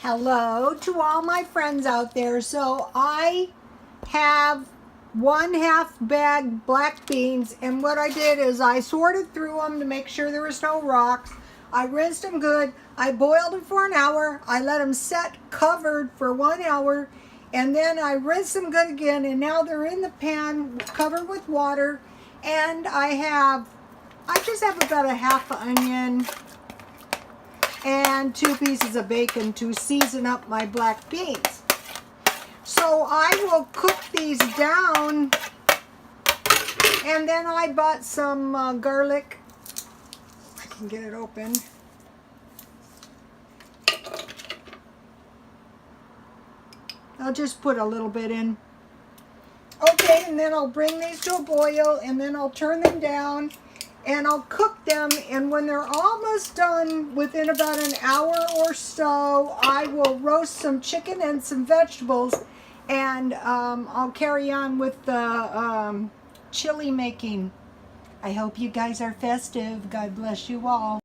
Hello to all my friends out there. So I have 1/2 bag black beans, and what I did is I sorted through them to make sure there was no rocks. I rinsed them good. I boiled them for an hour. I let them set covered for 1 hour, and then I rinsed them good again, and now they're in the pan covered with water. And I just have about a half onion and 2 pieces of bacon to season up my black beans. So I will cook these down, and then I bought some garlic. I can get it open. I'll just put a little bit in. Okay, and then I'll bring these to a boil, and then I'll turn them down, and I'll cook them, and when they're almost done, within about an hour or so, I will roast some chicken and some vegetables, and I'll carry on with the chili making. I hope you guys are festive. God bless you all.